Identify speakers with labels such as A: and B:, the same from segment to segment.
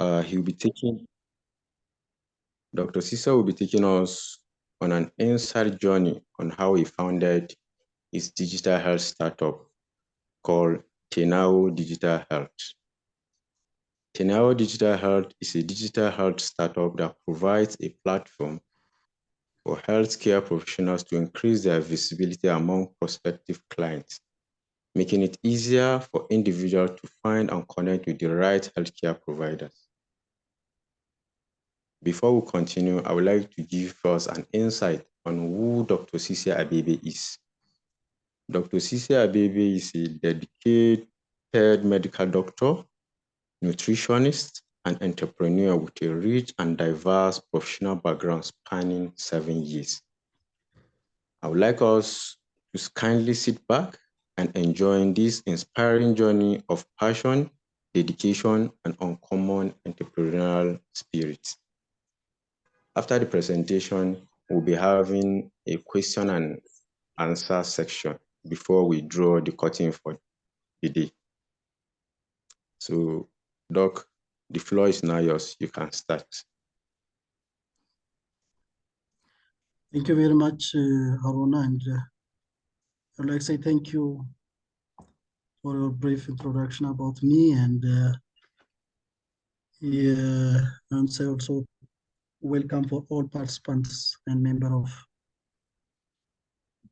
A: He'll be taking Dr. Sisay will be taking us on an inside journey on how he founded his digital health startup called TENAWO Digital Health. TENAWO Digital Health is a digital health startup that provides a platform for healthcare professionals to increase their visibility among prospective clients, making it easier for individuals to find and connect with the right healthcare providers. Before we continue, I would like to give us an insight on who Dr. Sisay Abebe is. Dr. Sisay Abebe is a dedicated medical doctor, nutritionist, and entrepreneur with a rich and diverse professional background spanning 7 years. I would like us to kindly sit back and enjoy this inspiring journey of passion, dedication, and uncommon entrepreneurial spirit. After the presentation, we'll be having a question and answer section before we draw the curtain for the day. So, Doc, the floor is now yours. You can start.
B: Thank you very much, Haruna, and I'd like to say thank you for your brief introduction about me, and say also welcome for all participants and members of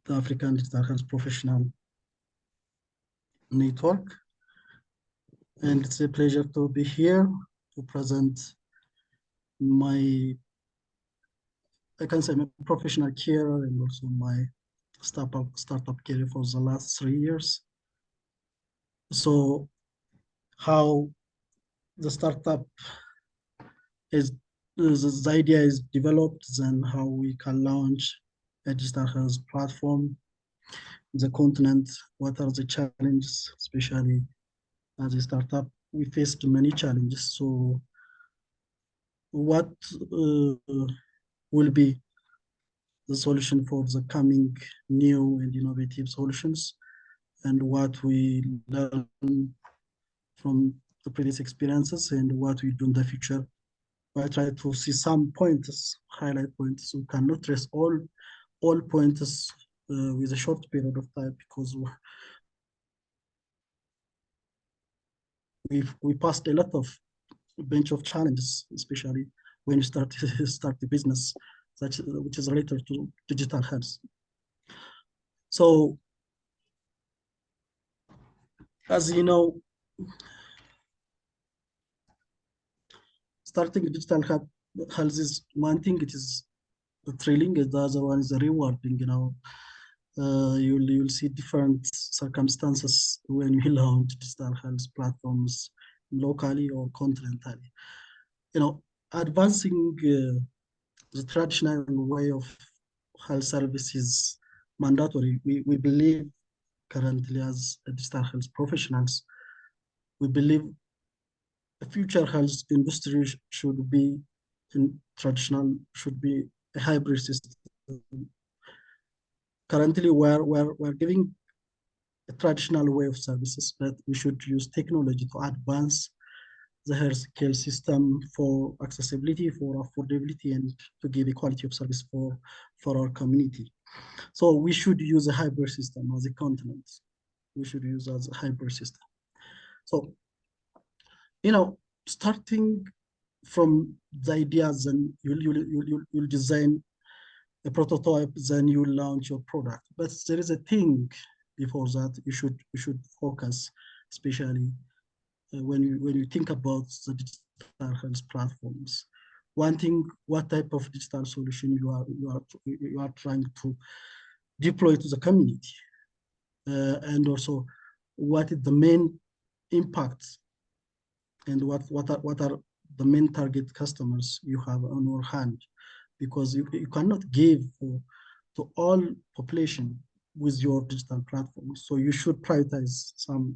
B: the African Digital Health Professional Network. And it's a pleasure to be here to present my, I can say, my professional career and also my startup career for the last 3 years. So how the startup is, the idea is developed, then how we can launch a digital health platform in the continent, what are the challenges, especially as a startup. We faced many challenges. So what will be the solution for the coming new and innovative solutions, and what we learn from the previous experiences and what we do in the future. I try to see some pointers, highlight points. We cannot trace all pointers with a short period of time, because we passed a lot of bunch of challenges, especially when you start the business, which is related to digital health. So, as you know, starting digital health is one thing. It is thrilling. The other one is rewarding. You'll see different circumstances when you launch digital health platforms locally or continentally. Advancing the traditional way of health service is mandatory. We believe currently, as digital health professionals, we believe the future health industry should be a hybrid system. Currently, we're giving a traditional way of services, but we should use technology to advance the healthcare system for accessibility, for affordability, and to give a quality of service for our community. So we should use a hybrid system as a continent. We should use as a hybrid system. So, starting from the ideas, and you'll design a prototype, then you launch your product. But there is a thing before that you should focus, especially when you think about the digital health platforms. One thing, what type of digital solution you are trying to deploy to the community, and also what is the main impact, and what are the main target customers you have on your hand, because you cannot give to all population with your digital platform. So you should prioritize some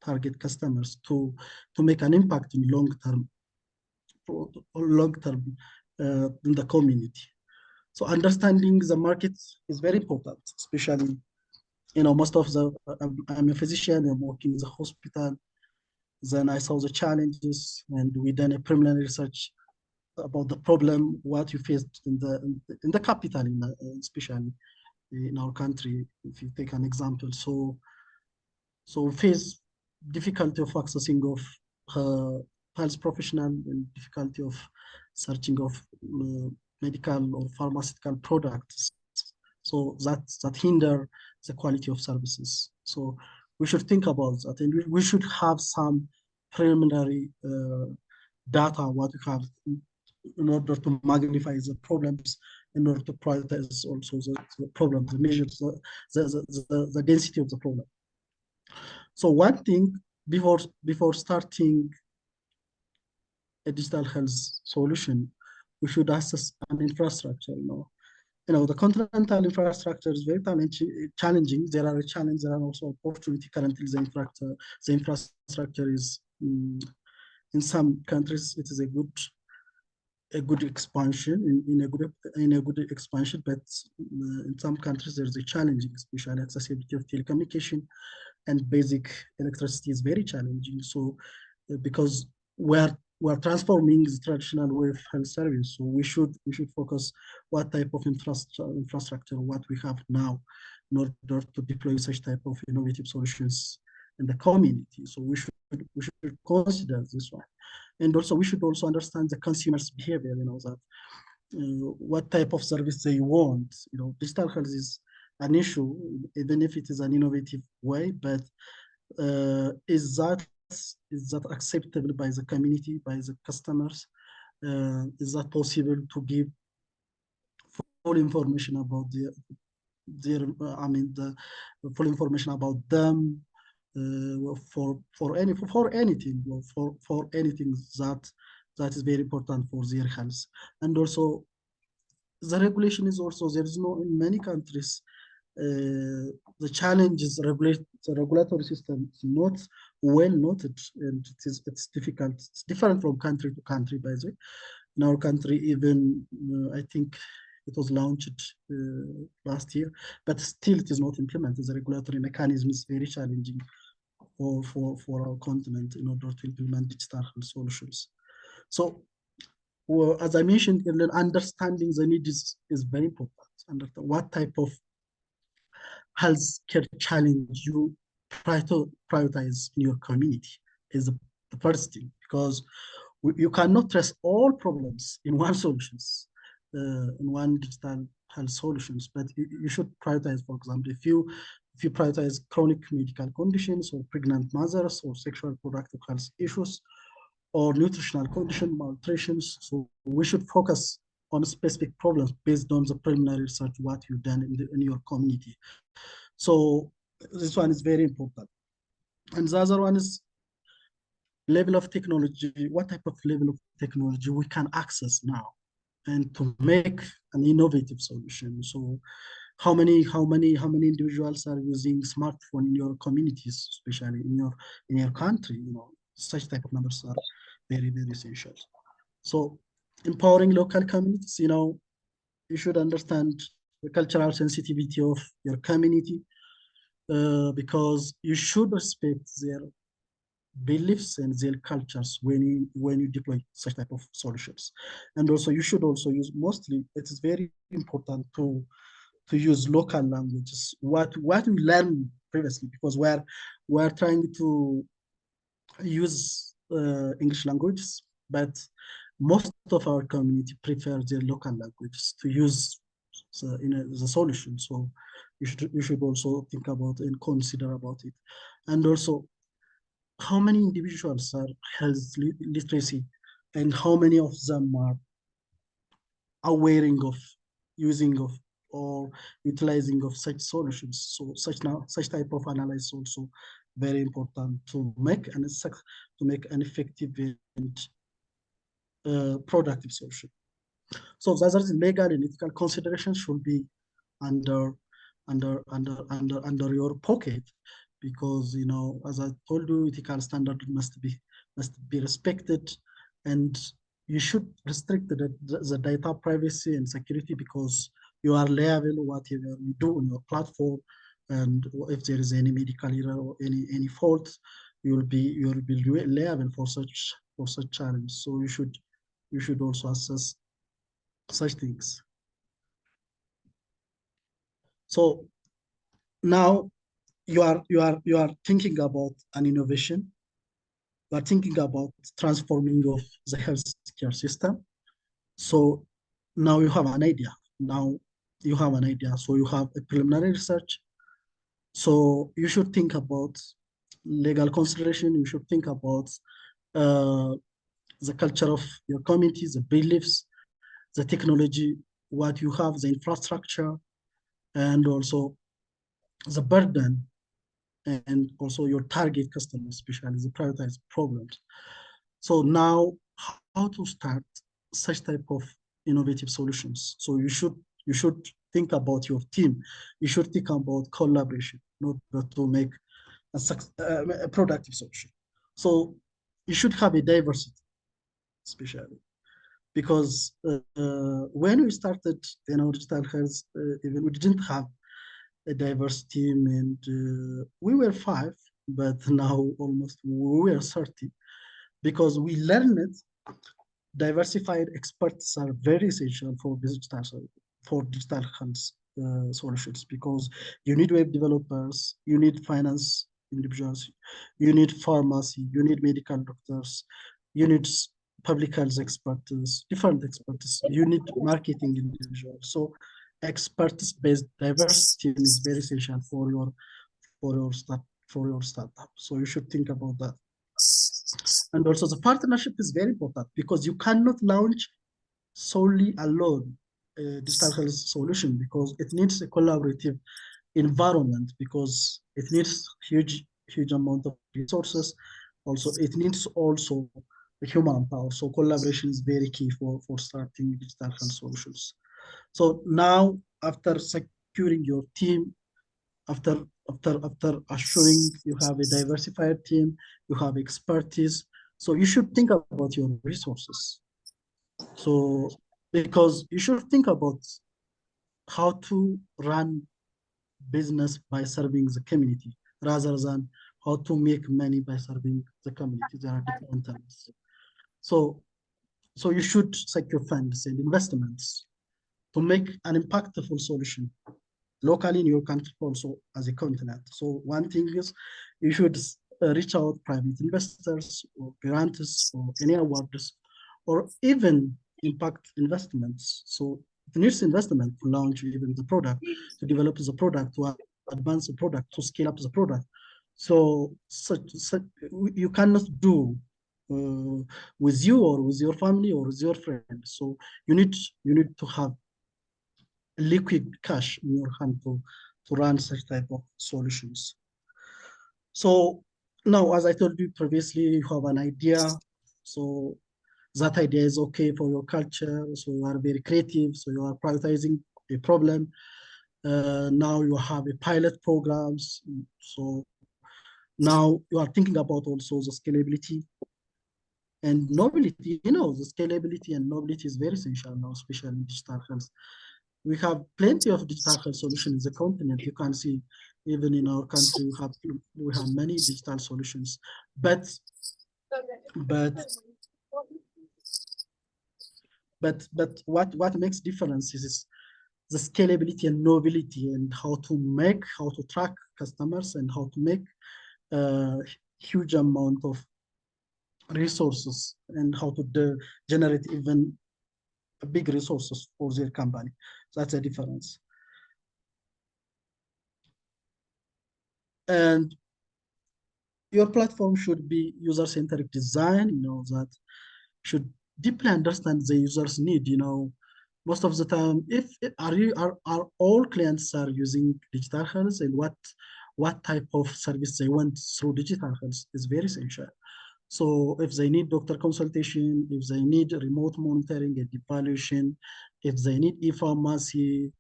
B: target customers to make an impact in long term in the community. So understanding the market is very important, especially most of the I'm a physician. I'm working in the hospital. Then I saw the challenges, and we done a preliminary research about the problem, what you faced in the capital, especially in our country. If you take an example, so we face difficulty of accessing of health professional, and difficulty of searching of medical or pharmaceutical products. So that hinder the quality of services. So we should think about that, and we should have some preliminary data what we have in order to magnify the problems, in order to prioritize also the problem, the measures, the density of the problem. So one thing before starting a digital health solution, we should assess an infrastructure. The continental infrastructure is very challenging. There are a challenge, there are also opportunity. Currently, the infrastructure is in some countries it is a good expansion, in a good expansion, but in some countries there's a challenging, especially accessibility of telecommunication and basic electricity is very challenging. So because we're transforming the traditional way of health service, so we should focus what type of infrastructure what we have now in order to deploy such type of innovative solutions in the community. So we should consider this one. And also we should also understand the consumer's behavior, that what type of service they want. Digital health is an issue, even if it is an innovative way, but is that acceptable by the community, by the customers? Is that possible to give full information about the full information about them, for anything, for anything that is very important for their health. And also the regulation is also, there is no, in many countries, the challenge is the regulatory system is not well noted, and it's difficult. It's different from country to country, by the way. In our country, even I think it was launched last year, but still it is not implemented. The regulatory mechanism is very challenging for our continent in order to implement digital health solutions. So, well, as I mentioned earlier, understanding the needs is very important. Understand what type of healthcare challenge you try to prioritize in your community is the first thing, because you cannot address all problems in one solutions, in one digital health solutions, but you should prioritize. For example, if you prioritize chronic medical conditions, or pregnant mothers, or sexual reproductive health issues, or nutritional condition, malnutrition, so we should focus on specific problems based on the preliminary research what you've done in your community. So this one is very important. And the other one is level of technology. What type of level of technology we can access now, and to make an innovative solution. So how many individuals are using smartphone in your communities, especially in your country? Such type of numbers are very, very essential. So empowering local communities, you should understand the cultural sensitivity of your community, because you should respect their beliefs and their cultures when you deploy such type of solutions. And also you should also use, mostly it is very important to use local languages, what we learned previously, because we're trying to use English languages, but most of our community prefer their local languages to use the solution. So you should also think about and consider about it. And also, how many individuals are health literacy, and how many of them are aware of using of or utilizing of such solutions? So such type of analysis also very important to make an effective and productive solution. So the other legal and ethical considerations should be under your pocket, because as I told you, ethical standard must be respected, and you should restrict the data privacy and security, because you are liable whatever you do on your platform, and if there is any medical error or any fault, you'll be liable for such challenge. So you should also assess such things. So now you are thinking about an innovation. You are thinking about transforming of the healthcare system. So now you have an idea. Now you have an idea. So you have a preliminary research. So you should think about legal consideration. You should think about uh, the culture of your community, the beliefs, the technology, what you have, the infrastructure, and also the burden, and also your target customers, especially the prioritized problems. So now, how to start such type of innovative solutions? So you should think about your team. You should think about collaboration in order to make a productive solution. So you should have a diversity, especially because when we started in our digital health, even we didn't have a diverse team, and we were five, but now almost we were 30 because we learned it. Diversified experts are very essential for digital health solutions because you need web developers, you need finance individuals, you need pharmacy, you need medical doctors, you need public health experts, different experts, you need marketing individuals. So experts-based diverse team is very essential for your start for your startup. So you should think about that. And also the partnership is very important because you cannot launch solely alone a digital health solution because it needs a collaborative environment because it needs huge amount of resources. Also, it needs also the human power. So collaboration is very key for starting digital health solutions. So now after securing your team, after after assuring you have a diversified team, you have expertise. So you should think about your resources. So because you should think about how to run business by serving the community rather than how to make money by serving the community. There are different terms. So so you should secure funds and investments to make an impactful solution locally in your country, also as a continent. So one thing is you should reach out private investors or grants or any awards or even impact investments. So it needs investment to launch even the product, to develop the product, to advance the product, to scale up the product. So such you cannot do with you or with your family or with your friends. So you need to have liquid cash in your hand to run such type of solutions. So now, as I told you previously, you have an idea. So that idea is okay for your culture. So you are very creative. So you are prioritizing a problem. Now you have a pilot programs. So now you are thinking about also the scalability and nobility. You know, the scalability and nobility is very essential now, especially in digital health. We have plenty of digital health solutions in the continent. You can see even in our country, we have many digital solutions, but but what makes difference is the scalability and nobility and how to track customers and how to make a huge amount of resources and how to generate even big resources for their company. That's a difference. And your platform should be user-centric design, you know, that should deeply understand the user's need, you know. Most of the time, if are all clients are using digital health and what type of service they want through digital health is very essential. So if they need doctor consultation, if they need remote monitoring and evaluation, if they need e-pharmacy,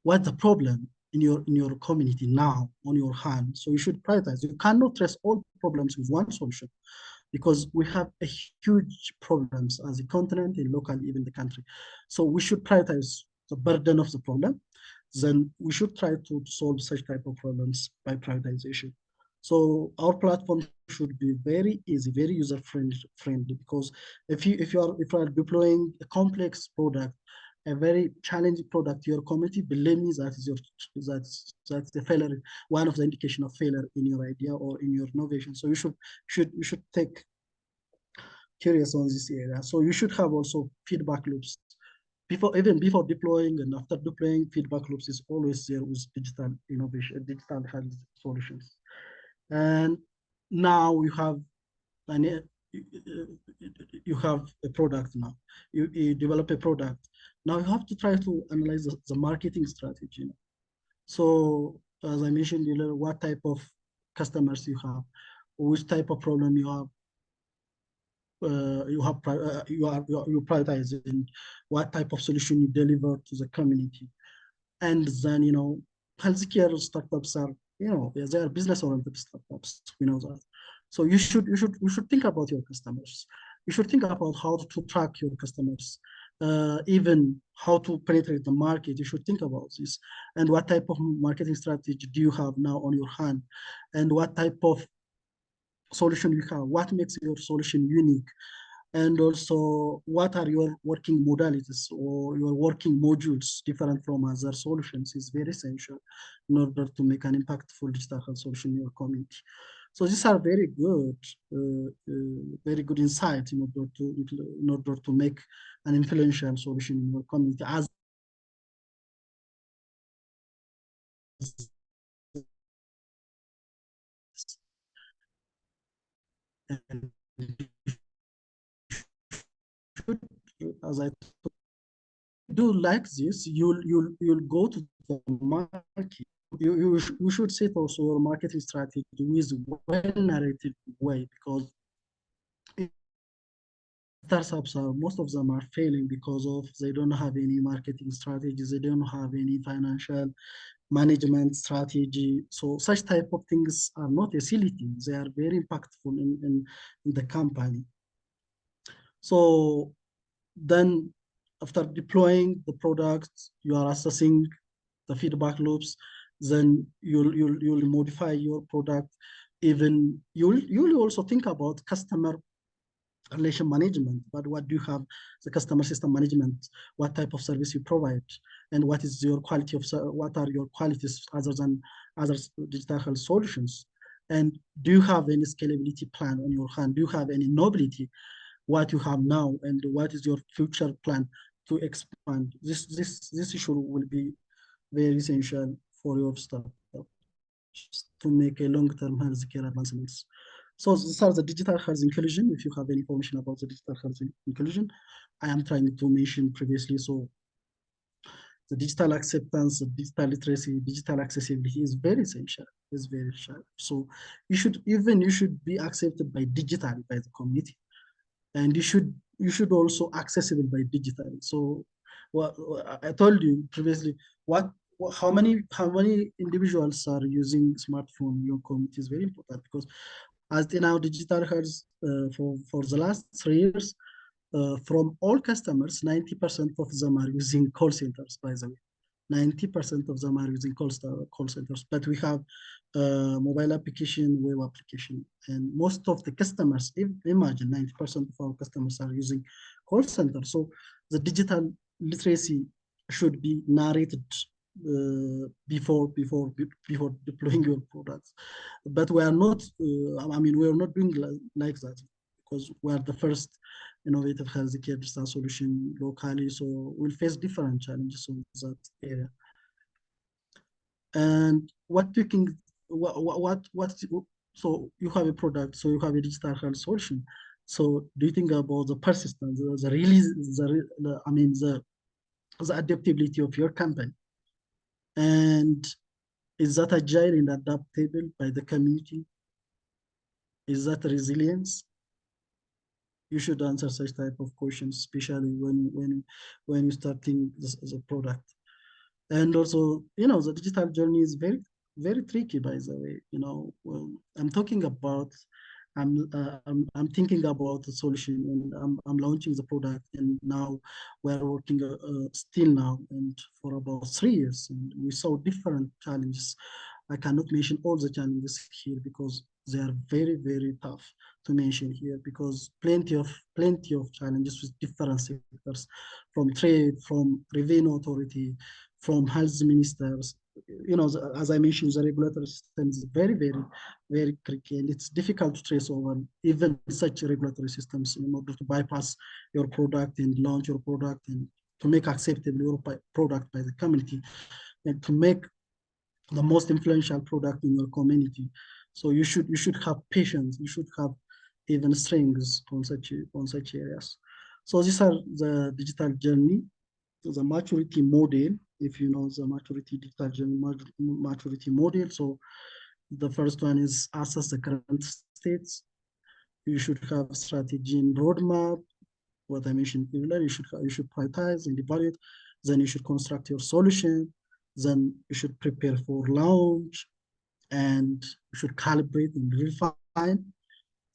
B: what's the problem in your community now on your hand? So you should prioritize. You cannot address all problems with one solution because we have a huge problems as a continent and locally, even the country. So we should prioritize the burden of the problem. Then we should try to solve such type of problems by prioritization. So our platform should be very easy, very user friendly, because if you are deploying a complex product, a very challenging product to your community, believe me, that's the failure, one of the indication of failure in your idea or in your innovation. So you should take curious on this area. So you should have also feedback loops even before deploying and after deploying. Feedback loops is always there with digital innovation, digital health solutions. And now an, you have a product now. You develop a product. Now you have to try to analyze the marketing strategy. So as I mentioned earlier, what type of customers you have, which type of problem you have, you prioritize in what type of solution you deliver to the community. And then, healthcare startups are, they are business oriented startups. We know that. So you should think about your customers. You should think about how to track your customers, even how to penetrate the market. You should think about this, and what type of marketing strategy do you have now on your hand, and what type of solution you have, what makes your solution unique, and also what are your working modalities or your working modules different from other solutions is very essential in order to make an impactful digital health solution in your community. So these are very good insights in order to make an influential solution in your community. As as I do like this, you'll go to the market. You should set also your marketing strategy with well narrated way, because startups are, most of them are failing because of they don't have any marketing strategies, they don't have any financial management strategy. So such type of things are not a silly thing, they are very impactful in the company. So then after deploying the product, you are assessing the feedback loops, then you'll modify your product. Even you'll also think about customer relation management, but what do you have the customer system management, what type of service you provide, and what is your quality of, what are your qualities other than other digital health solutions, and do you have any scalability plan on your hand, do you have any nobility what you have now, and what is your future plan to expand. This issue will be very essential for your startup to make a long-term healthcare advancements. So these are the digital health inclusion. If you have any information about the digital health inclusion, I am trying to mention previously. So the digital acceptance, the digital literacy, digital accessibility is very essential. Is very essential. So you should be accepted by digital by the community, and you should also accessible by digital. So what I told you previously, how many individuals are using smartphone in your community is very important, because as in our digital health, for the last 3 years, from all customers, 90% of them are using call centers, by the way. 90% of them are using call centers, but we have mobile application, web application, and most of the customers, imagine 90% of our customers are using call centers. So the digital literacy should be narrated before deploying your products. But we are not, we are not doing like that, because we are the first innovative healthcare digital solution locally. So we'll face different challenges in that area. And so you have a product, so you have a digital health solution. So do you think about the persistence, the release, the adaptability of your company? And is that agile and adaptable by the community? Is that resilience? You should answer such type of questions, especially when you're starting the product. And also, the digital journey is very, very tricky, by the way. Well, I'm talking about, I'm thinking about the solution, and I'm launching the product, and now we're working still now and for about 3 years, and we saw different challenges I cannot mention all the challenges here because they are very, very tough to mention here because plenty of challenges with different sectors, from trade, from revenue authority, from health ministers. As I mentioned, the regulatory system is very, very, very tricky, and it's difficult to trace over even such regulatory systems in order to bypass your product and launch your product and to make acceptable your product by the community and to make the most influential product in your community. So you should have patience. You should have even strengths on such areas. So these are the digital journey, the maturity model. If you know the maturity digital journey maturity model, so the first one is assess the current states. You should have strategy and roadmap. What I mentioned earlier, you should prioritize and evaluate. Then you should construct your solution. Then you should prepare for launch, and you should calibrate and refine.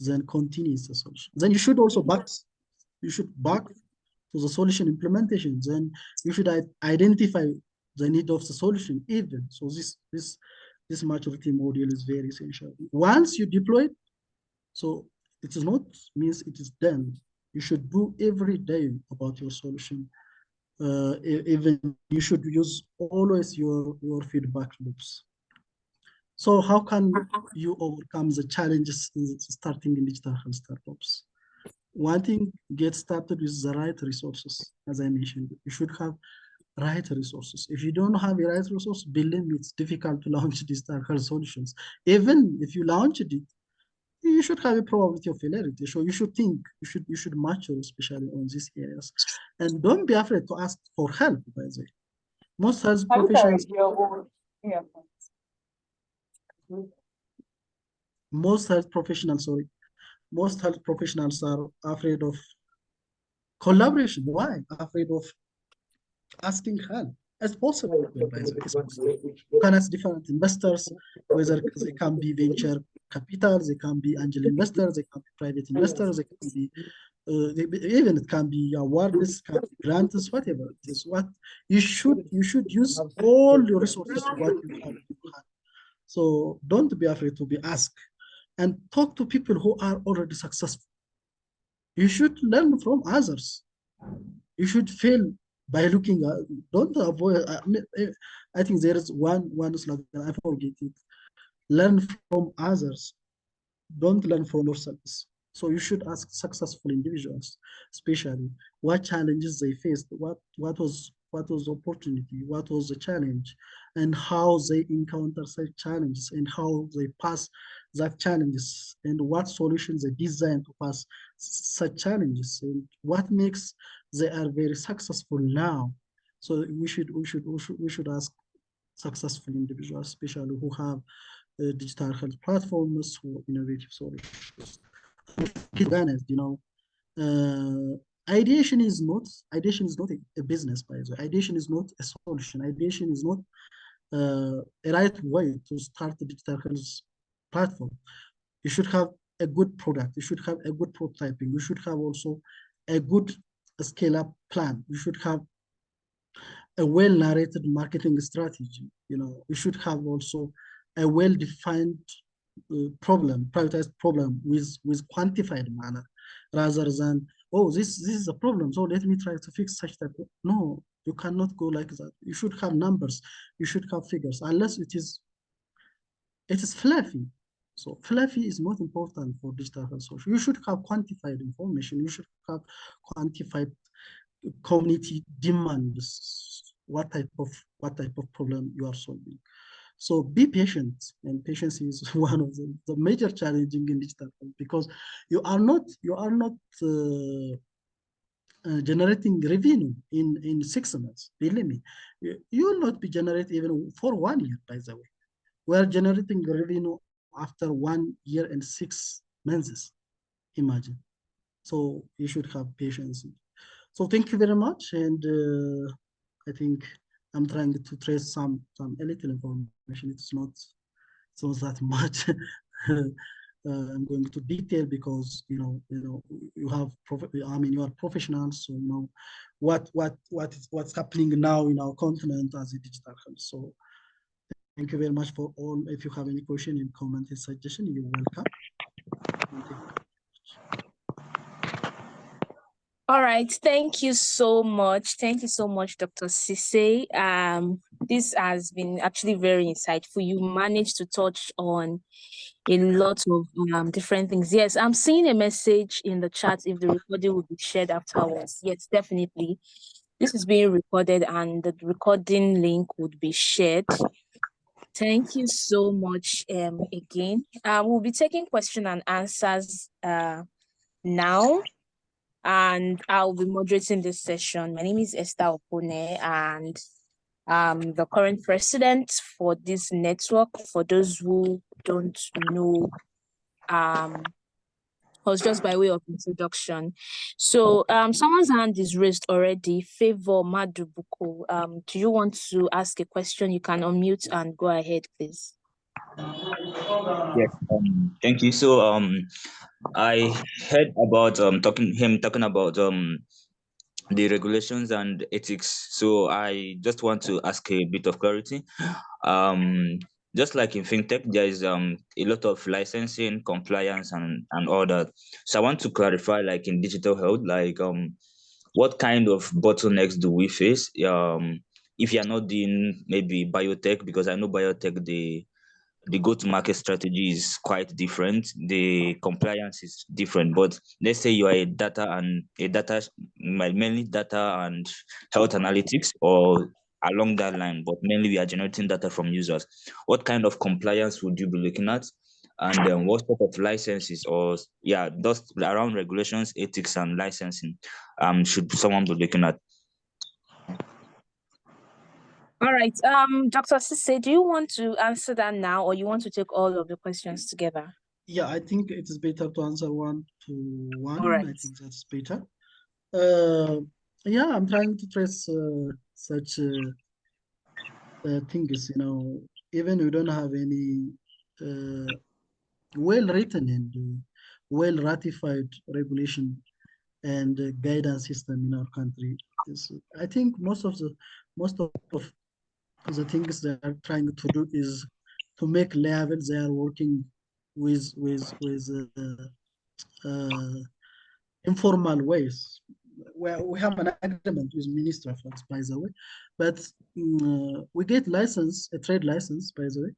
B: Then continue the solution. Then you should back to the solution implementation. Then you should identify the need of the solution even. So this maturity module is very essential. Once you deploy it, so it is not means it is done. You should do every day about your solution. Even you should use always your feedback loops. So how can you overcome the challenges in starting in digital health startups? One thing, get started with the right resources. As I mentioned, you should have right resources. If you don't have the right resources, believe me, it's difficult to launch digital health solutions. Even if you launch it, you should have a probability of failure. So you should think, you should mature, especially on these areas. And don't be afraid to ask for help, by the way. Most health
C: I'm sorry,
B: professionals,
C: yeah.
B: most health professionals, sorry, most health professionals are afraid of collaboration. Why? Afraid of asking help. It's possible, by the way, it's possible. You can ask different investors, whether they can be venture capital, they can be angel investors, they can be private investors, they can be even it can be awards, can be grants, whatever it is. What you should use all your resources what you have in your hand. So don't be afraid to be asked and talk to people who are already successful. You should learn from others. You should fail by looking at, don't avoid. I think there is one slogan, I forget it. Learn from others, don't learn from yourselves. So you should ask successful individuals, especially what challenges they faced, what was the opportunity, what was the challenge, and how they encounter such challenges, and how they pass that challenges, and what solutions they design to pass such challenges, and what makes they are very successful now. So we should ask successful individuals, especially who have digital health platforms or innovative solutions. Honest, ideation is not a business, by the way. Ideation is not a solution. Ideation is not a right way to start a digital health platform. You should have a good product. You should have a good prototyping. You should have also a good scale-up plan. You should have a well-narrated marketing strategy. You should have also a well-defined prioritized problem with quantified manner, rather than, oh, this is a problem, so let me try to fix such type of. No, you cannot go like that. You should have numbers. You should have figures, unless it is fluffy. So fluffy is not important for digital health solution. You should have quantified information. You should have quantified community demands, what type of problem you are solving. So be patient, and patience is one of the major challenging in digital health, because you are not generating revenue in 6 months. Believe me, you will not be generating even for 1 year. By the way, we are generating revenue after 1 year and 6 months. Imagine. So you should have patience. So thank you very much, and I think I'm trying to trace some a little information. It's not that much. I'm going to detail because you have you are professionals, so you know what's happening now in our continent as a digital health. So Thank you very much for all. If you have any question in comment and suggestion, you're welcome. And thank you.
C: All right, thank you so much. Thank you so much, Dr. Sisay. This has been actually very insightful. You managed to touch on a lot of different things. Yes, I'm seeing a message in the chat if the recording will be shared afterwards. Yes, definitely. This is being recorded and the recording link would be shared. Thank you so much again. We'll be taking question and answers now, and I'll be moderating this session. My name is Esther Opone, and the current president for this network. For those who don't know, was just by way of introduction. So someone's hand is raised already. Favor Madubuko. Do you want to ask a question? You can unmute and go ahead, please.
D: Yes, thank you. So I heard about talking about the regulations and ethics. So I just want to ask a bit of clarity. Just like in fintech, there is a lot of licensing, compliance, and all that. So I want to clarify, like in digital health, like what kind of bottlenecks do we face? If you're not doing maybe biotech, because I know biotech, the go-to-market strategy is quite different. The compliance is different. But let's say you are mainly data and health analytics, or along that line, but mainly we are generating data from users. What kind of compliance would you be looking at? And then what sort of licenses, or just around regulations, ethics, and licensing, should someone be looking at?
C: All right. Dr. Sisay, do you want to answer that now, or you want to take all of the questions together?
B: Yeah, I think it is better to answer one to one.
C: All right.
B: I think that's better. Yeah, I'm trying to trace such things, even we don't have any well-written and well-ratified regulation and guidance system in our country. I think most of the things they are trying to do is to make levels they are working with informal ways. Where we have an agreement with Minister of Health, by the way, but we get a trade license, by the way.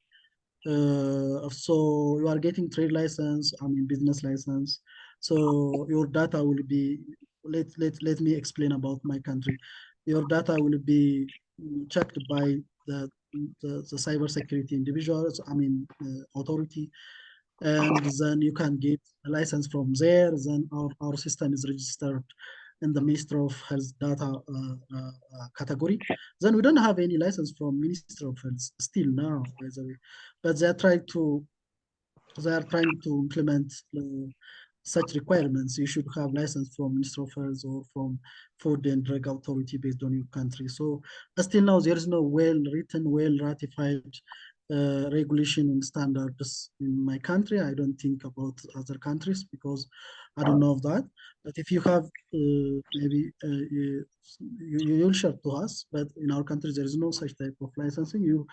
B: So you are getting trade license, business license. So your data will be, let me explain about my country. Your data will be checked by the cybersecurity individuals, authority, and then you can get a license from there. Then our system is registered in the Ministry of Health data category. Then we don't have any license from Ministry of Health still now, by the way, but they are trying to implement such requirements. You should have license from Ministry of Health or from Food and Drug Authority based on your country. So still now there is no well-written, well-ratified regulation and standards in my country. I don't think about other countries because I don't know of that. But if you have, maybe you'll share to us. But in our country, there is no such type of licensing.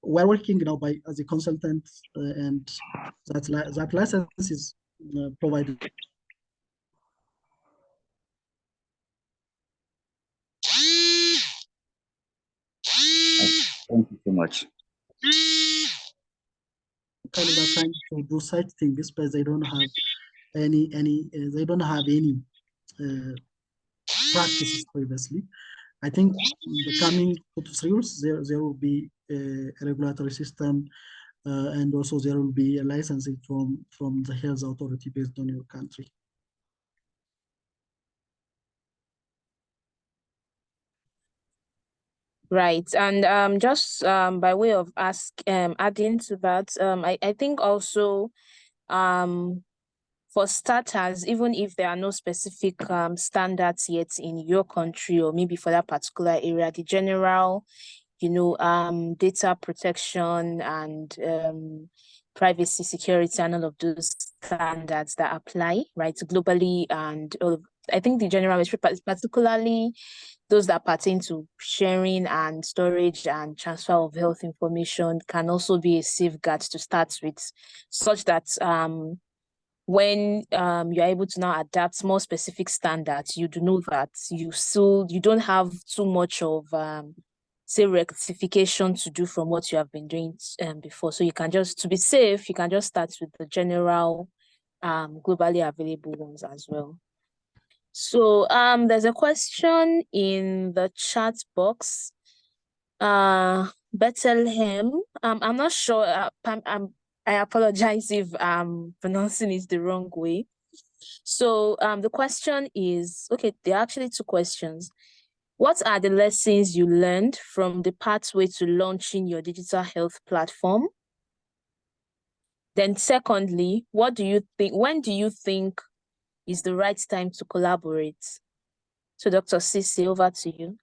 B: We're working now as a consultant, and that license is provided.
D: Thank you so much.
B: Kind of are trying to do such things, but they don't have any practices previously. I think in the coming 2 to 3 years, there will be a regulatory system, and also there will be a licensing from the health authority based on your country.
C: Right. And just by way of adding to that, I think also for starters, even if there are no specific standards yet in your country or maybe for that particular area, the general, data protection and privacy, security, and all of those standards that apply, right, globally and I think the general ministry, particularly those that pertain to sharing and storage and transfer of health information, can also be a safeguard to start with, such that when you're able to now adapt more specific standards, you do know that you don't have too much of say rectification to do from what you have been doing before. So you can just, to be safe, you can just start with the general globally available ones as well. So there's a question in the chat box. Bethlehem, I'm not sure, I apologize if I'm pronouncing it the wrong way. So the question is, okay, there are actually two questions. What are the lessons you learned from the pathway to launching your digital health platform? Then secondly, when do you think is the right time to collaborate? So Dr. Sisay, over to you.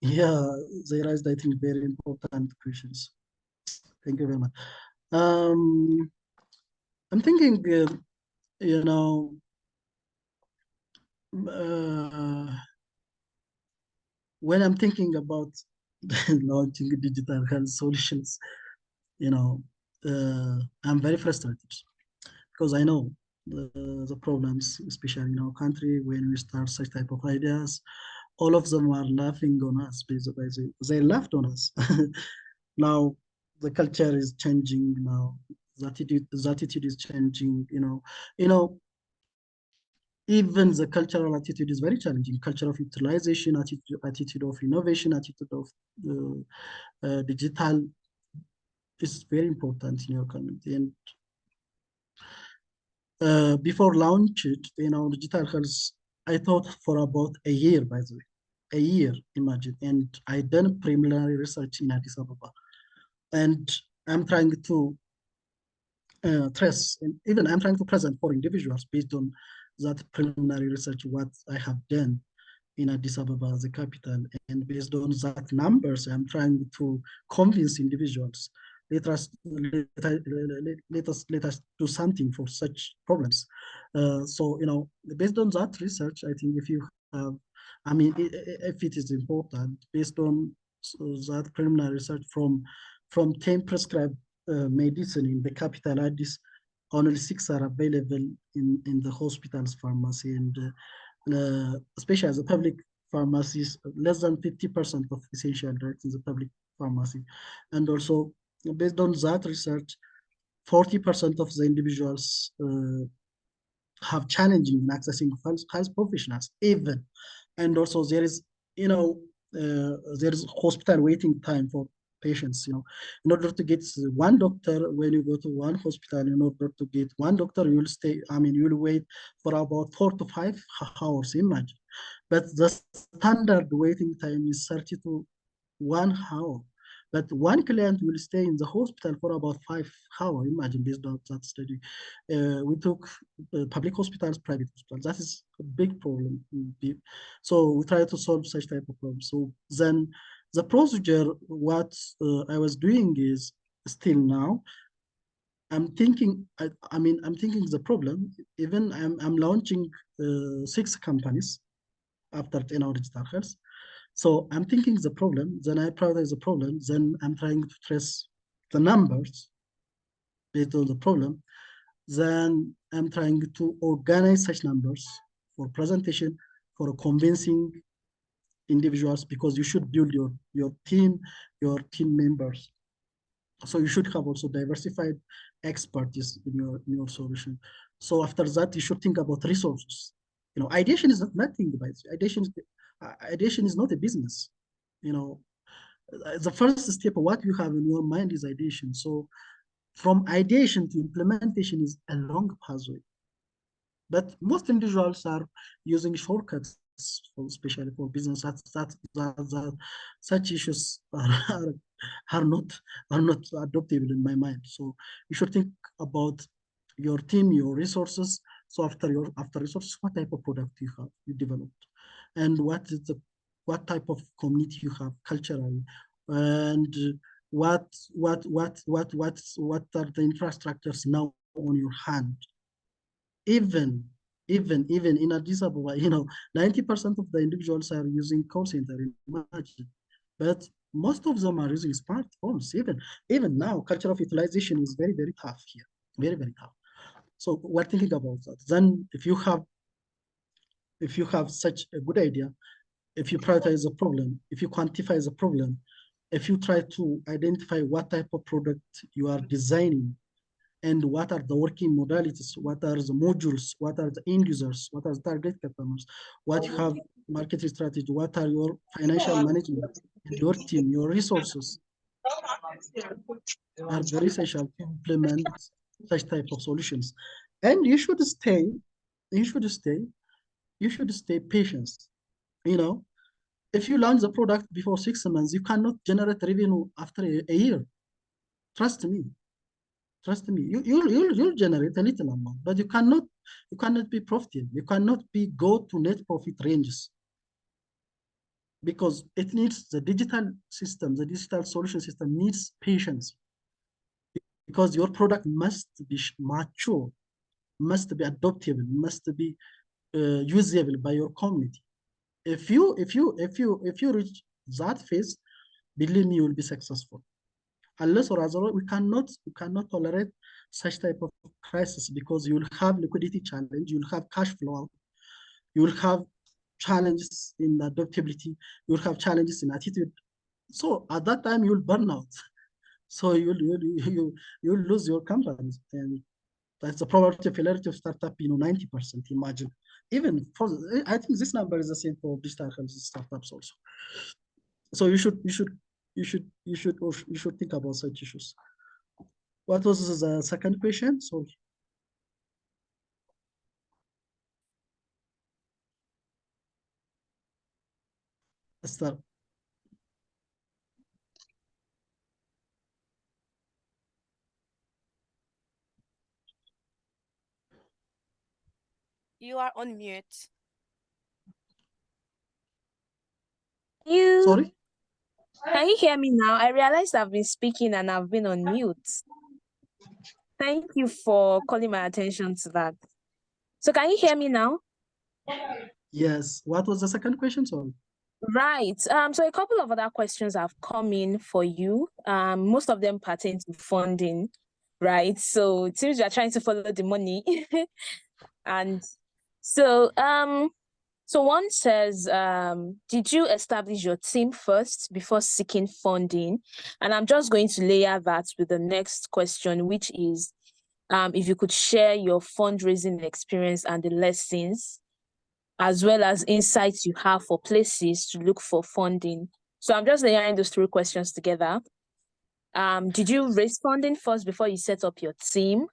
B: Yeah, they raised, I think, very important questions. Thank you very much. I'm thinking, you know, when I'm thinking about launching digital health solutions, you know, I'm very frustrated because I know the problems, especially in our country, when we start such type of ideas, all of them are laughing on us. Basically, they laughed on us. Now the culture is changing. Now the attitude is changing. Even the cultural attitude is very challenging. Culture of utilization, attitude of innovation, attitude of digital is very important in your community. And before launch it, digital health, I thought for about a year, by the way, a year, imagine. And I done preliminary research in Addis Ababa. And I'm trying to trace, and even I'm trying to present for individuals based on that preliminary research, what I have done in Addis Ababa, the capital. And based on that numbers, I'm trying to convince individuals, let us do something for such problems. So, based on that research, I think if you have, if it is important, based on that preliminary research from 10 prescribed medicine in the capital Addis, only 6 are available in the hospital's pharmacy, and especially as a public pharmacies, less than 50% of essential drugs in the public pharmacy. And also, based on that research, 40% of the individuals have challenging in accessing health professionals even. And also there is, there is hospital waiting time for patients, in order to get one doctor. When you go to one hospital, in order to get one doctor, you'll wait for about 4 to 5 hours, imagine. But the standard waiting time is 30 to 1 hour. But one client will stay in the hospital for about 5 hours, imagine, based on that study. We took public hospitals, private hospitals. That is a big problem. So we try to solve such type of problems. So then the procedure, what I was doing is still now, I'm thinking the problem, even I'm launching 6 companies after TENAWO Digital Health. So I'm thinking the problem, then I prioritize the problem, then I'm trying to trace the numbers based on the problem. Then I'm trying to organize such numbers for presentation, for convincing individuals, because you should build your team members. So you should have also diversified expertise in your solution. So after that, you should think about resources. Ideation is not nothing, but ideation is not a business. The first step, what you have in your mind is ideation. So from ideation to implementation is a long pathway. But most individuals are using shortcuts, especially for business. Such issues are not adoptable in my mind. So you should think about your team, your resources. So after resources, what type of product you developed, and what type of community you have culturally, and what are the infrastructures now on your hand. Even Even in Addis Ababa, 90% of the individuals are using call center, imagine. But most of them are using smartphones. Even now, culture of utilization is very, very tough here. Very, very tough. So we're thinking about that. Then if you have such a good idea, if you prioritize the problem, if you quantify the problem, if you try to identify what type of product you are designing, and what are the working modalities, what are the modules, what are the end users, what are the target customers, what you have marketing strategy, what are your financial management, and your team, your resources are very essential to implement such type of solutions. And you should stay patient. If you launch the product before 6 months, you cannot generate revenue after a year. Trust me. You'll generate a little amount, but you cannot be profitable. You cannot go to net profit ranges, because it needs the digital system, the digital solution system needs patience, because your product must be mature, must be adoptable, must be usable by your community. If you reach that phase, believe me, you will be successful. Unless or otherwise, we cannot tolerate such type of crisis, because you will have liquidity challenge, you will have cash flow, you will have challenges in adaptability, you will have challenges in attitude. So at that time, you will burn out. So you'll lose your company, and that's the probability of failure of startup, 90%. Imagine, even for, I think this number is the same for digital health startups also. So you should think about such issues. What was the second question? Sorry. Esther.
E: You are on mute.
B: Sorry?
C: Can you hear me now? I realized I've been speaking and I've been on mute. Thank you for calling my attention to that. So can you hear me now?
B: Yes. What was the second question? Sorry.
C: Right. So a couple of other questions have come in for you. Most of them pertain to funding, right? So it seems you're trying to follow the money. And so so one says, did you establish your team first before seeking funding? And I'm just going to layer that with the next question, which is, if you could share your fundraising experience and the lessons, as well as insights you have for places to look for funding. So I'm just layering those three questions together. Did you raise funding first before you set up your team?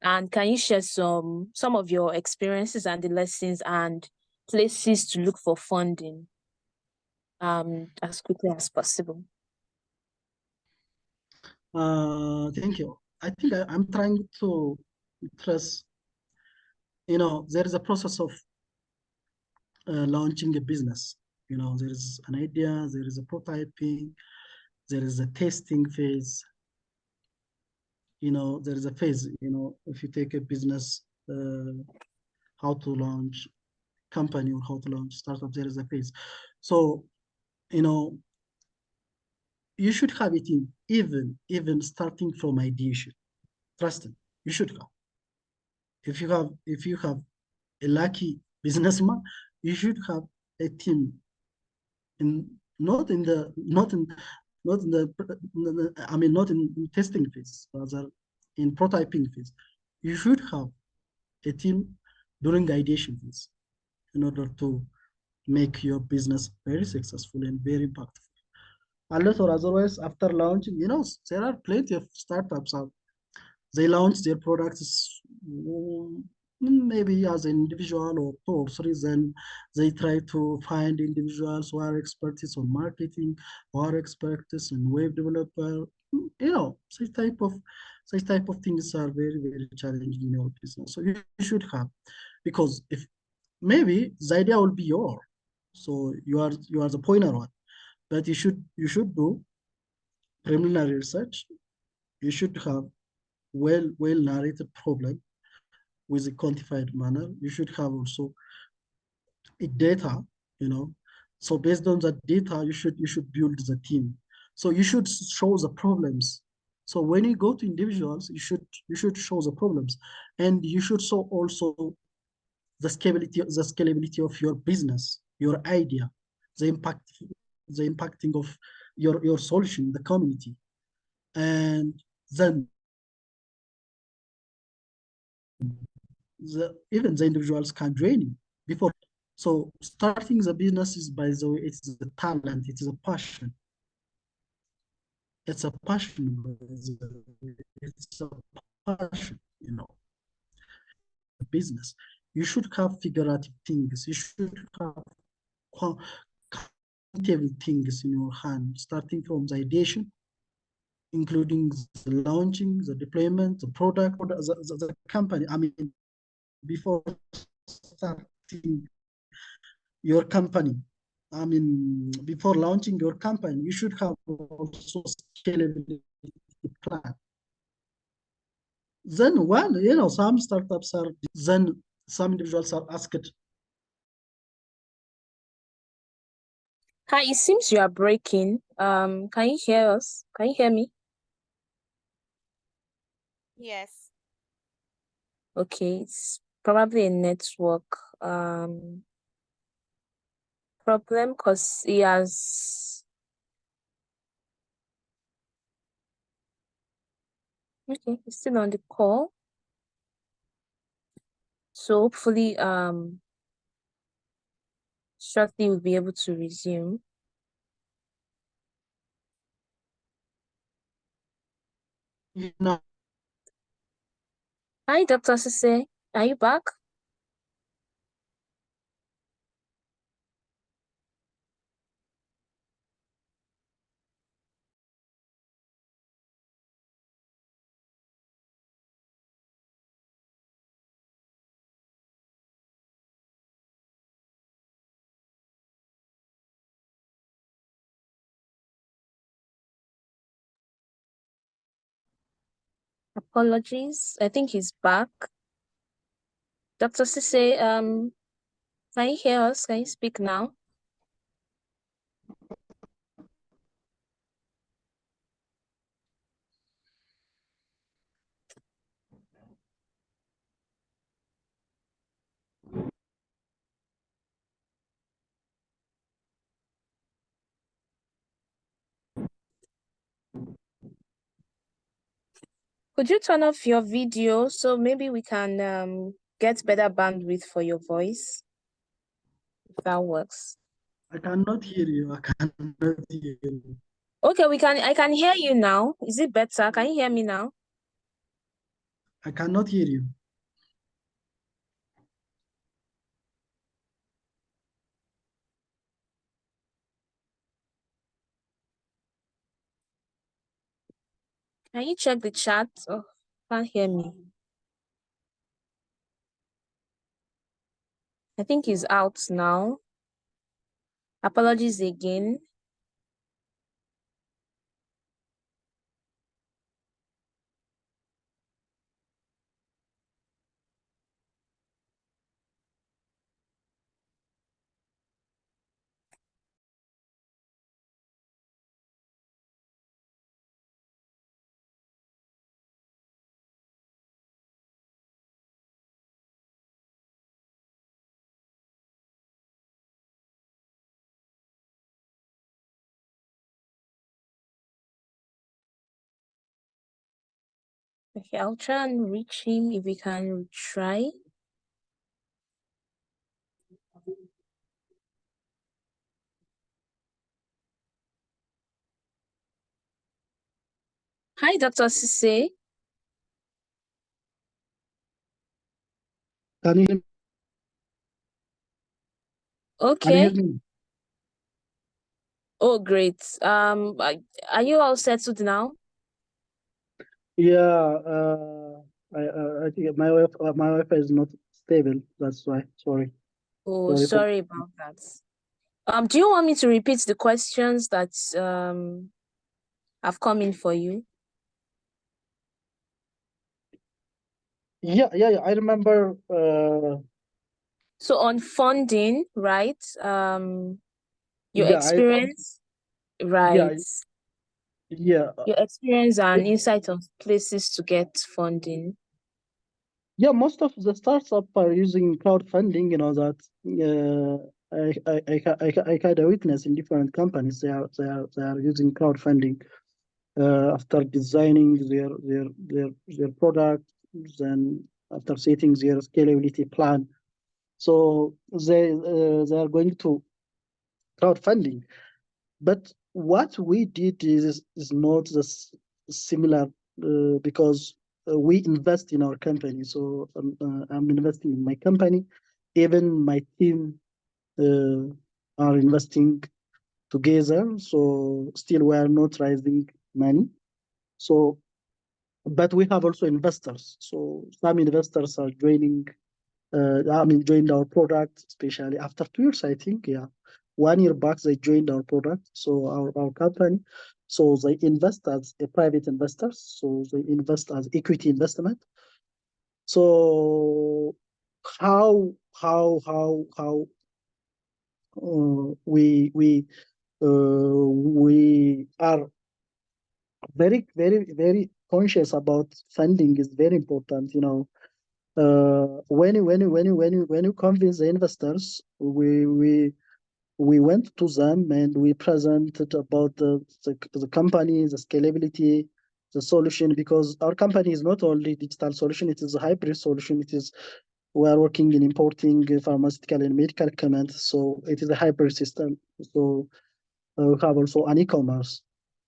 C: And can you share some of your experiences and the lessons and places to look for funding as quickly as possible?
B: Thank you. I think I'm trying to stress, there is a process of launching a business. There is an idea, there is a prototyping, there is a testing phase. There is a phase, if you take a business, how to launch company or how to launch startup, there is a phase. So, you should have it in even starting from ideation. Trust me, you should have. If you have a lucky businessman, you should have a team not in testing phase, rather in prototyping phase. You should have a team during ideation phase in order to make your business very successful and very impactful. Unless or otherwise, after launching, there are plenty of startups out. They launch their products maybe as an individual or two or three, then they try to find individuals who are experts on marketing, who are experts in web developer. Such type of things are very, very challenging in your business. So you should have, because if maybe the idea will be yours, so you are the pointer one, but you should do preliminary research. You should have well narrated problem. with a quantified manner. You should have also a data, you know. So based on that data, you should build the team. So you should show the problems. So when you go to individuals, you should show the problems, and you should show also the scalability of your business, your idea, the impacting of your solution, the community, and then even the individuals can join you before. So starting the business is, by the way, it's a talent, it's a passion. It's a passion. It's a passion, you know. Business. You should have figurative things. You should have quantitative things in your hand, starting from the ideation, including the launching, the deployment, the product, the company. I mean, before starting your company, I mean, before launching your company, you should have also scalability plan. Then when, you know, some startups are, then some individuals are asked.
C: Hi, it seems you are breaking. Can you hear us? Can you hear me?
E: Yes.
C: Okay, it's probably a network problem, because he has. Okay, he's still on the call. So hopefully shortly we'll be able to resume.
B: You know,
C: Hi, Dr. Sisay. Are you back? Apologies. I think he's back. Dr. Sisay, can you hear us? Can you speak now? Could you turn off your video so maybe we can get better bandwidth for your voice? If that works.
B: I cannot hear you. I cannot hear you.
C: Okay, I can hear you now. Is it better? Can you hear me now?
B: I cannot hear you.
C: Can you check the chat? Oh, can't hear me. I think he's out now. Apologies again. Okay, I'll try and reach him if we can try. Hi, Dr. Sisay.
B: Can you hear me? Can you
C: Okay.
B: hear me?
C: Oh, great. Are you all settled now?
B: Yeah, I think my Wi-Fi is not stable. That's why. Sorry.
C: Oh,
B: Sorry for.
C: sorry about that. Do you want me to repeat the questions that have come in for you?
B: Yeah, I remember.
C: So on funding, right? Your
B: Yeah,
C: experience,
B: yeah,
C: right?
B: yeah,
C: Your experience and insight of places to get funding.
B: yeah. Most of the startups are using crowdfunding. You know that. I had a witness in different companies. They are using crowdfunding after designing their product, then after setting their scalability plan. So they are going to crowdfunding. But what we did is not similar because we invest in our company. So I'm investing in my company. Even my team uh, are investing together. So still we are not raising money. So, but we have also investors. So some investors are joining. Joined our product, especially after 2 years, I think. Yeah, 1 year back they joined our product, so our company. So they invest as a private investors. So they invest as equity investment. So how we are very conscious about funding is very important. You know, when you convince the investors, we went to them and we presented about the company, the scalability, the solution, because our company is not only digital solution, it is a hybrid solution. It is we are working in importing pharmaceutical and medical equipment, so it is a hybrid system. So we have also an e-commerce.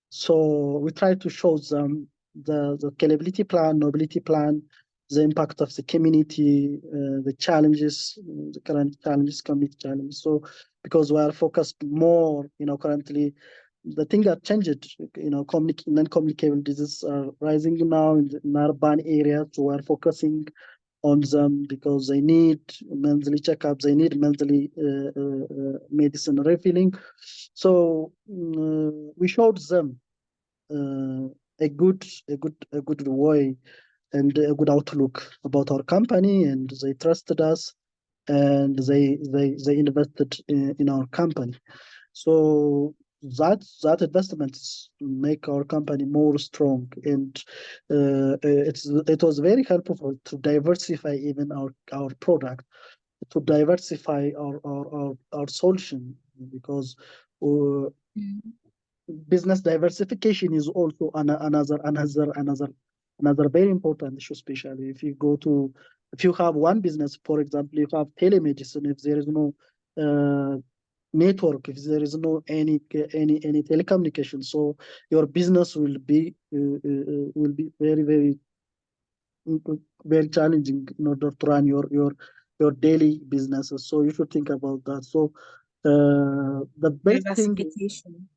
B: So we try to show them the scalability plan, nobility plan, the impact of the community, the challenges, the current challenges, community challenges. So because we are focused more, currently the thing that changed, non-communicable diseases are rising now in urban areas. So we are focusing on them because they need monthly checkups, they need monthly medicine refilling. So we showed them a good way and a good outlook about our company, and they trusted us, and they invested in our company. So that investments make our company more strong, and it was very helpful to diversify even our product, to diversify our solution, because uh, business diversification is also another very important issue, especially if you have one business. For example, you have telemedicine. If there is no network, if there is no any telecommunication, so your business will be very challenging in order to run your daily businesses. So you should think about that. So the best thing
C: Diversification.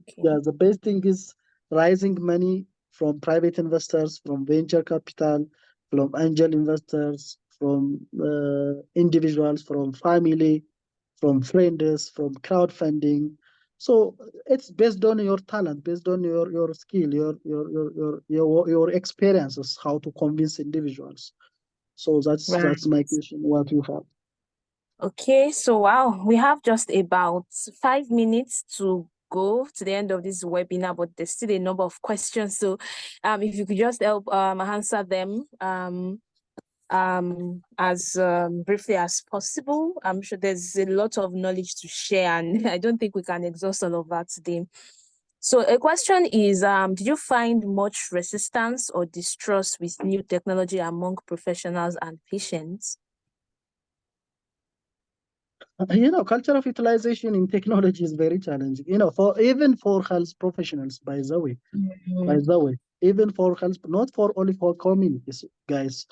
C: Okay.
B: yeah, the best thing is raising money from private investors, from venture capital, from angel investors, from individuals, from family, from friends, from crowdfunding. So it's based on your talent, based on your skill, your experiences, how to convince individuals. So that's
C: Right.
B: that's my question. What you have?
C: Okay, so wow, we have just about 5 minutes to go to the end of this webinar, but there's still a number of questions. So if you could just help answer them as briefly as possible. I'm sure there's a lot of knowledge to share, and I don't think we can exhaust all of that today. So a question is, did you find much resistance or distrust with new technology among professionals and patients?
B: Culture of utilization in technology is very challenging. For health professionals, by the way, even for health, not for only for communities, guys.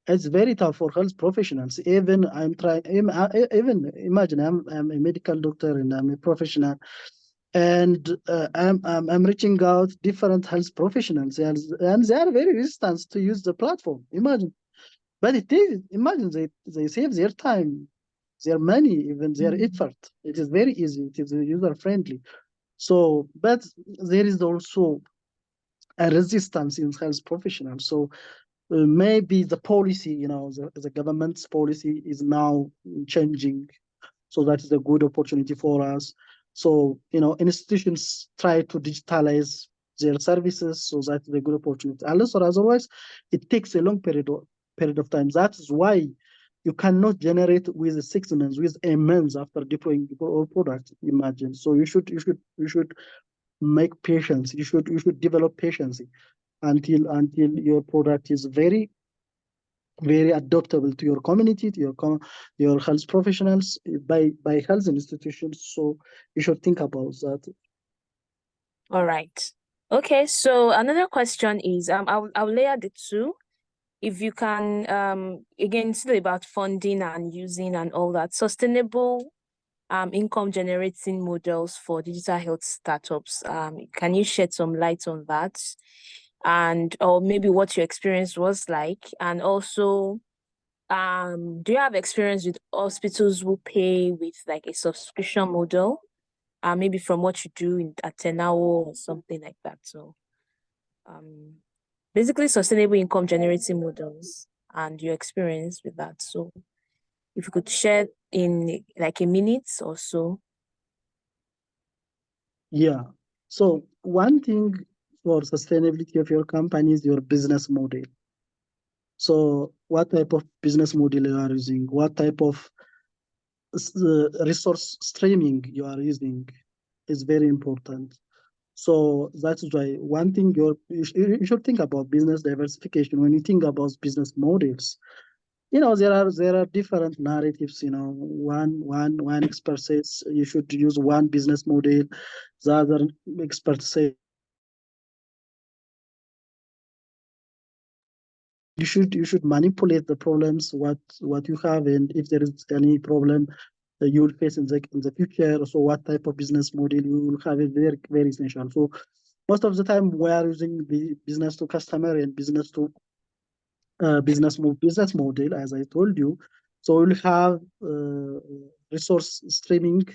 B: It's very tough for health professionals. Even I'm trying. Even imagine I'm a medical doctor and I'm a professional, and I'm reaching out different health professionals, and they are very resistant to use the platform. Imagine, but it is imagine they save their time, their money, even their effort. It is very easy. It is user friendly. So, but there is also a resistance in health professionals. So maybe the policy, the government's policy is now changing. So that is a good opportunity for us. So, institutions try to digitalize their services, so that is a good opportunity. Unless or otherwise, it takes a long period of time. That is why you cannot generate with 6 months, with a month after deploying your product. Imagine. So you should make patience. You should develop patience until your product is very adaptable to your community, to your health professionals, by health institutions. So you should think about that.
C: All right. Okay. So another question is, I'll layer the two. If you can, again, still about funding and using and all that, sustainable income generating models for digital health startups. Can you shed some light on that? And or maybe what your experience was like? And also, do you have experience with hospitals who pay with like a subscription model? Maybe from what you do at TENAWO or something like that. So basically sustainable income generating models and your experience with that. So if you could share in like a minute or so.
B: Yeah. So one thing for sustainability of your company is your business model. So what type of business model you are using, what type of resource streaming you are using is very important. So that's why one thing you should think about business diversification. When you think about business models, there are different narratives. One expert says you should use one business model. The other expert say you should manipulate the problems what you have, and if there is any problem you will face in the future. So what type of business model you will have is very, very essential. So most of the time we are using the business to customer and business to business model, as I told you. So we'll have resource streaming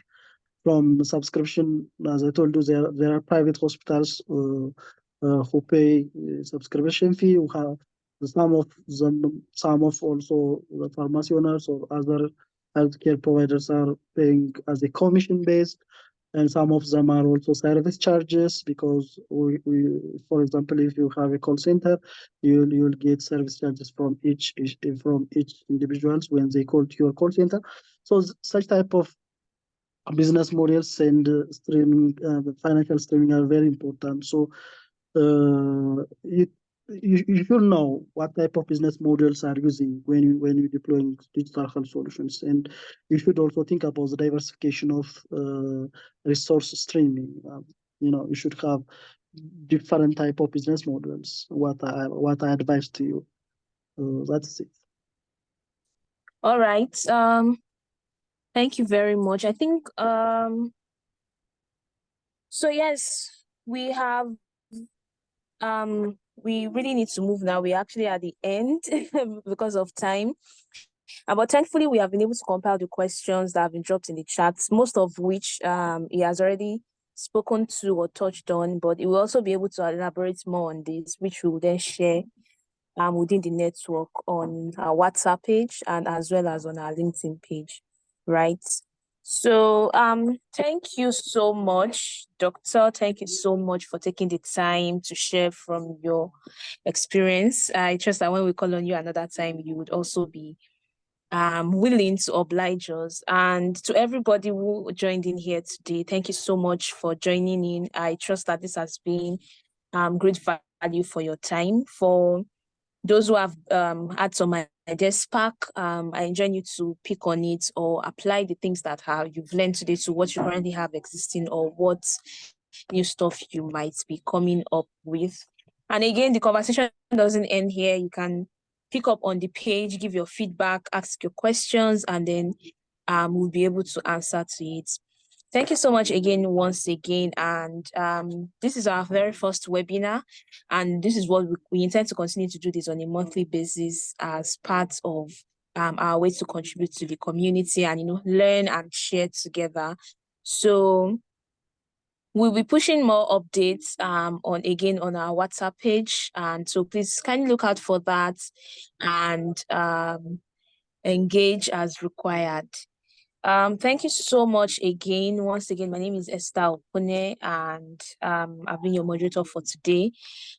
B: from subscription. As I told you, there are private hospitals who pay subscription fee. Who have some of also the pharmacy owners or other healthcare providers are paying as a commission based, and some of them are also service charges, because for example, if you have a call center, you'll get service charges from each individuals when they call to your call center. So such type of business models and streaming, financial streaming are very important. So you should know what type of business models are using when you deploying digital health solutions, and you should also think about the diversification of resource streaming. You should have different type of business models. What I advise to you. That's it.
C: All right. Thank you very much. I think so yes, we have we really need to move now. We're actually at the end because of time. But thankfully we have been able to compile the questions that have been dropped in the chat, most of which he has already spoken to or touched on, but he will also be able to elaborate more on this, which we will then share within the network on our WhatsApp page and as well as on our LinkedIn page, right? So thank you so much, Doctor. Thank you so much for taking the time to share from your experience. I trust that when we call on you another time, you would also be willing to oblige us. And to everybody who joined in here today, thank you so much for joining in. I trust that this has been great value for your time. For those who have had some ideas spark, I enjoin you to pick on it or apply the things that you've learned today to what you currently have existing or what new stuff you might be coming up with. And again, the conversation doesn't end here. You can pick up on the page, give your feedback, ask your questions, and then we'll be able to answer to it. Thank you so much again, once again. And this is our very first webinar. And this is what we intend to continue to do this on a monthly basis as part of our way to contribute to the community and, learn and share together. So we'll be pushing more updates on our WhatsApp page, and so please kindly look out for that and engage as required. Thank you so much again. Once again, my name is Esther Opune, and I've been your moderator for today.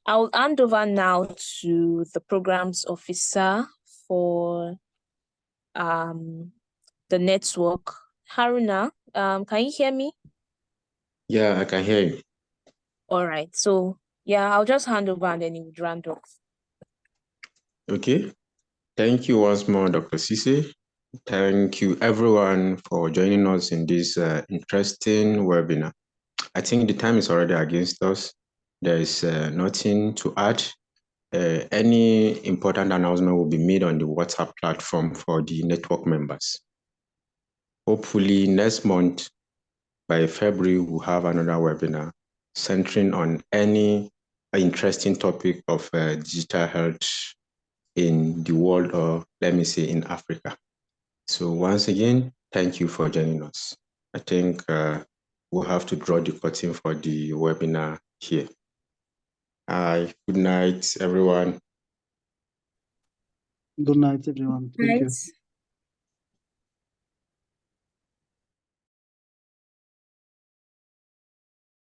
C: I will hand over now to the programs officer for the network. Haruna, can you hear me?
A: Yeah, I can hear you.
C: All right. So yeah, I'll just hand over and then you would round off.
A: Okay. Thank you once more, Dr. Sisay. Thank you everyone for joining us in this interesting webinar. I think the time is already against us. There is nothing to add. Any important announcement will be made on the WhatsApp platform for the network members. Hopefully next month, by February, we'll have another webinar centering on any interesting topic of digital health in the world, or let me say in Africa. So once again, thank you for joining us. I think we'll have to draw the curtain for the webinar here. Good night, everyone.
B: Good night, everyone. Thank you.